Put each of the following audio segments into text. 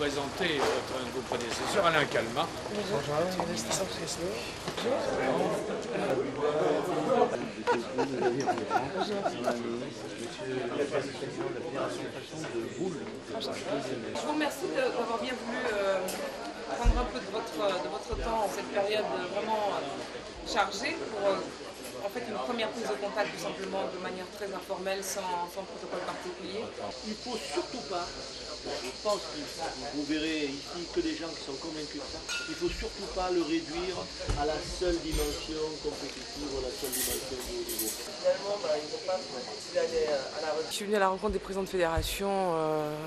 présenter un de vos prédécesseurs, Alain Calmat. Je vous remercie d'avoir bien voulu prendre un peu de votre temps en cette période vraiment chargée pour en fait une première prise de contact tout simplement de manière très informelle, sans protocole particulier. Il ne faut surtout pas, je pense que vous verrez ici que des gens qui sont convaincus de ça, il ne faut surtout pas le réduire à la seule dimension compétitive ou à la seule dimension du haut niveau. Finalement, ils n'ont pas continué à aller à la retraite. Je suis venue à la rencontre des présidents de fédération,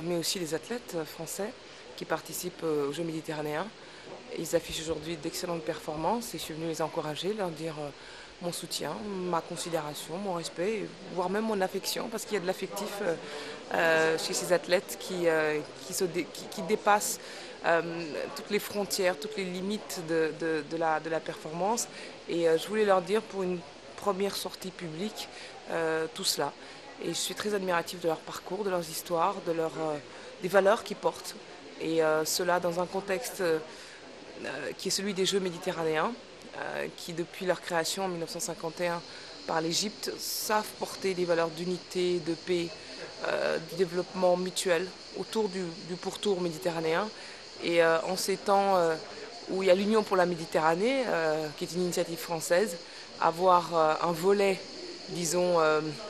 mais aussi des athlètes français qui participent aux Jeux méditerranéens. Ils affichent aujourd'hui d'excellentes performances et je suis venue les encourager, leur dire mon soutien, ma considération, mon respect, voire même mon affection, parce qu'il y a de l'affectif chez ces athlètes qui dépassent toutes les frontières, toutes les limites de la performance. Et je voulais leur dire pour une première sortie publique tout cela. Et je suis très admirative de leur parcours, de leurs histoires, des valeurs qu'ils portent. Et cela dans un contexte qui est celui des Jeux méditerranéens, qui depuis leur création en 1951 par l'Égypte savent porter des valeurs d'unité, de paix, de développement mutuel autour du pourtour méditerranéen. Et en ces temps où il y a l'Union pour la Méditerranée, qui est une initiative française, avoir un volet, disons,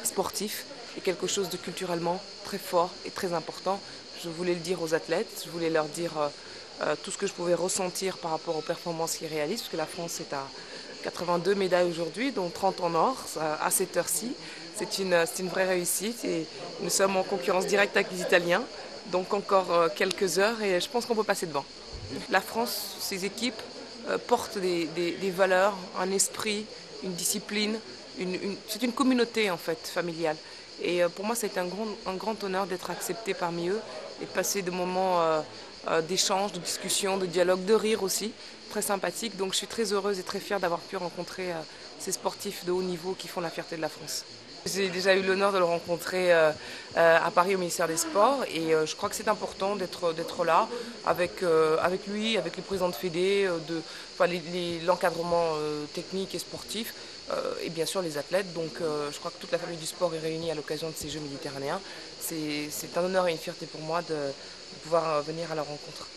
sportif est quelque chose de culturellement très fort et très important. Je voulais le dire aux athlètes, je voulais leur dire tout ce que je pouvais ressentir par rapport aux performances qu'ils réalisent, parce que la France est à 82 médailles aujourd'hui, dont 30 en or à cette heure-ci. C'est une vraie réussite et nous sommes en concurrence directe avec les Italiens, donc encore quelques heures et je pense qu'on peut passer devant. La France, ses équipes portent des valeurs, un esprit, une discipline, c'est une communauté en fait familiale. Et pour moi, c'est un grand honneur d'être accepté parmi eux et de passer des moments d'échange, de discussion, de dialogue, de rire aussi, très sympathique. Donc je suis très heureuse et très fière d'avoir pu rencontrer ces sportifs de haut niveau qui font la fierté de la France. J'ai déjà eu l'honneur de le rencontrer à Paris au ministère des Sports et je crois que c'est important d'être là avec lui, avec les présidents de fédé, l'encadrement technique et sportif et bien sûr les athlètes. Donc je crois que toute la famille du sport est réunie à l'occasion de ces Jeux méditerranéens. C'est un honneur et une fierté pour moi de pouvoir venir à leur rencontre.